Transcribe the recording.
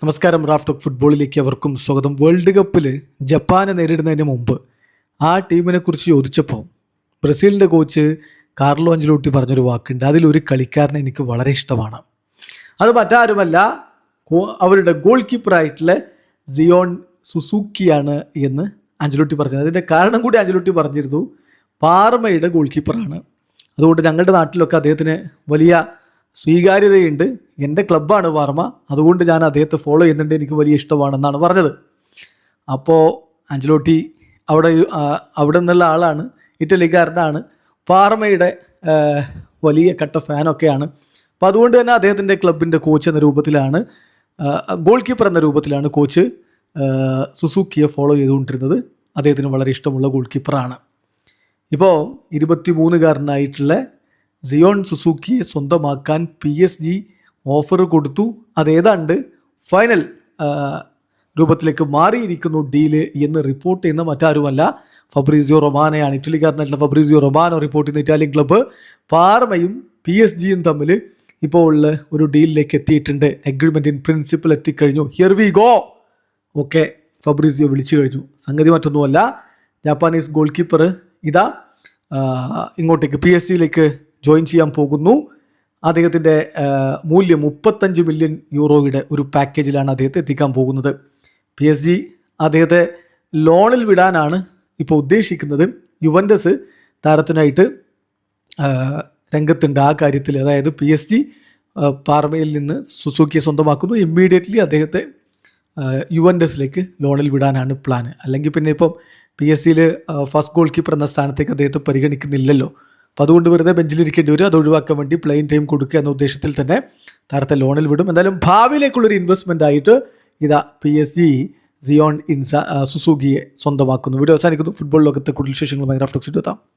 നമസ്കാരം. Raf talk ഫുട്ബോളിലേക്ക് അവർക്കും സ്വാഗതം. വേൾഡ് കപ്പിൽ ജപ്പാനെ നേരിടുന്നതിന് മുമ്പ് ആ ടീമിനെ കുറിച്ച് ചോദിച്ചപ്പോൾ ബ്രസീലിൻ്റെ കോച്ച് കാർലോ അഞ്ചലോട്ടി പറഞ്ഞൊരു വാക്കുണ്ട്. അതിലൊരു കളിക്കാരനെ എനിക്ക് വളരെ ഇഷ്ടമാണ്. അത് മറ്റാരുമല്ല, അവരുടെ ഗോൾ കീപ്പറായിട്ടുള്ള സിയോൺ സുസൂക്കിയാണ് എന്ന് അഞ്ചലോട്ടി പറഞ്ഞത്. അതിൻ്റെ കാരണം കൂടി അഞ്ചലോട്ടി പറഞ്ഞിരുന്നു. പാർമയുടെ ഗോൾ കീപ്പറാണ്. അതുകൊണ്ട് ഞങ്ങളുടെ നാട്ടിലൊക്കെ അദ്ദേഹത്തിന് വലിയ സ്വീകാര്യതയുണ്ട്. എൻ്റെ ക്ലബ്ബാണ് പാർമ, അതുകൊണ്ട് ഞാൻ അദ്ദേഹത്തെ ഫോളോ ചെയ്യുന്നുണ്ട്, എനിക്ക് വലിയ ഇഷ്ടമാണെന്നാണ് പറഞ്ഞത്. അപ്പോൾ അഞ്ചലോട്ടി അവിടെ നിന്നുള്ള ആളാണ്, ഇറ്റലിക്കാരനാണ്, പാർമയുടെ വലിയ കട്ട ഫാനൊക്കെയാണ്. അപ്പോൾ അതുകൊണ്ട് തന്നെ അദ്ദേഹത്തിൻ്റെ ക്ലബിൻ്റെ കോച്ച് എന്ന രൂപത്തിലാണ്, ഗോൾ കീപ്പർ എന്ന രൂപത്തിലാണ് കോച്ച് സുസൂക്കിയെ ഫോളോ ചെയ്തുകൊണ്ടിരുന്നത്. അദ്ദേഹത്തിന് വളരെ ഇഷ്ടമുള്ള ഗോൾ കീപ്പറാണ്. ഇപ്പോൾ 23-കാരനായിട്ടുള്ള സിയോൺ സുസൂക്കിയെ സ്വന്തമാക്കാൻ PSG ഓഫർ കൊടുത്തു. അതേതാണ്ട് ഫൈനൽ രൂപത്തിലേക്ക് മാറിയിരിക്കുന്നു ഡീല് എന്ന് റിപ്പോർട്ട് ചെയ്യുന്ന മറ്റാരുമല്ല, ഫബ്രീസിയോ റൊമാനയാണ്. ഇറ്റലിക്കാരനായിട്ടുള്ള ഫബ്രീസിയോ റൊമാനോ റിപ്പോർട്ട് ചെയ്യുന്ന ഇറ്റാലിയൻ ക്ലബ്ബ് പാർമയും PSG-യും തമ്മിൽ ഇപ്പോൾ ഒരു ഡീലിലേക്ക് എത്തിയിട്ടുണ്ട്. അഗ്രിമെൻ്റ് ഇൻ പ്രിൻസിപ്പിൾ എത്തിക്കഴിഞ്ഞു. Here we go. Okay, Fabricio വിളിച്ചു കഴിഞ്ഞു. സംഗതി മറ്റൊന്നുമല്ല, ജാപ്പാനീസ് ഗോൾ കീപ്പർ ഇതാ ഇങ്ങോട്ടേക്ക് PSG-യിലേക്ക് ജോയിൻ ചെയ്യാൻ പോകുന്നു. അദ്ദേഹത്തിൻ്റെ മൂല്യം 35 മില്യൺ യൂറോയുടെ ഒരു പാക്കേജിലാണ് അദ്ദേഹത്തെ എത്തിക്കാൻ പോകുന്നത്. PSG അദ്ദേഹത്തെ ലോണിൽ വിടാനാണ് ഇപ്പോൾ ഉദ്ദേശിക്കുന്നത്. യുവൻറ്റസ് താരത്തിനായിട്ട് രംഗത്തുണ്ട് ആ കാര്യത്തിൽ. അതായത് PSG പാർമയിൽ നിന്ന് സുസൂക്കിയെ സ്വന്തമാക്കുന്നു. ഇമ്മീഡിയറ്റ്ലി അദ്ദേഹത്തെ യുവൻറ്റസിലേക്ക് ലോണിൽ വിടാനാണ് പ്ലാൻ. അല്ലെങ്കിൽ പിന്നെ ഇപ്പം PSG-യിൽ ഫസ്റ്റ് ഗോൾ കീപ്പർ എന്ന സ്ഥാനത്തേക്ക് അദ്ദേഹത്തെ പരിഗണിക്കുന്നില്ലല്ലോ. അപ്പോൾ അതുകൊണ്ട് വെറുതെ ബെഞ്ചിലിരിക്കേണ്ടി വരും. അത് ഒഴിവാക്കാൻ വേണ്ടി പ്ലെയിൻ ടൈം കൊടുക്കുക എന്ന ഉദ്ദേശത്തിൽ തന്നെ താരത്തെ ലോണിൽ വിടും. എന്തായാലും ഭാവിയിലേക്കുള്ളൊരു ഇൻവെസ്റ്റ്മെൻ്റ് ആയിട്ട് ഇതാ PSG സിയോൺ സുസൂക്കിയെ സ്വന്തമാക്കുന്നു. വീഡിയോ അവസാനിക്കുന്നു. ഫുട്ബോൾ ലോകത്തെ കൂടുതൽ വിശേഷങ്ങളുമായി റാഫ് ടോക്സിൽ എത്താം.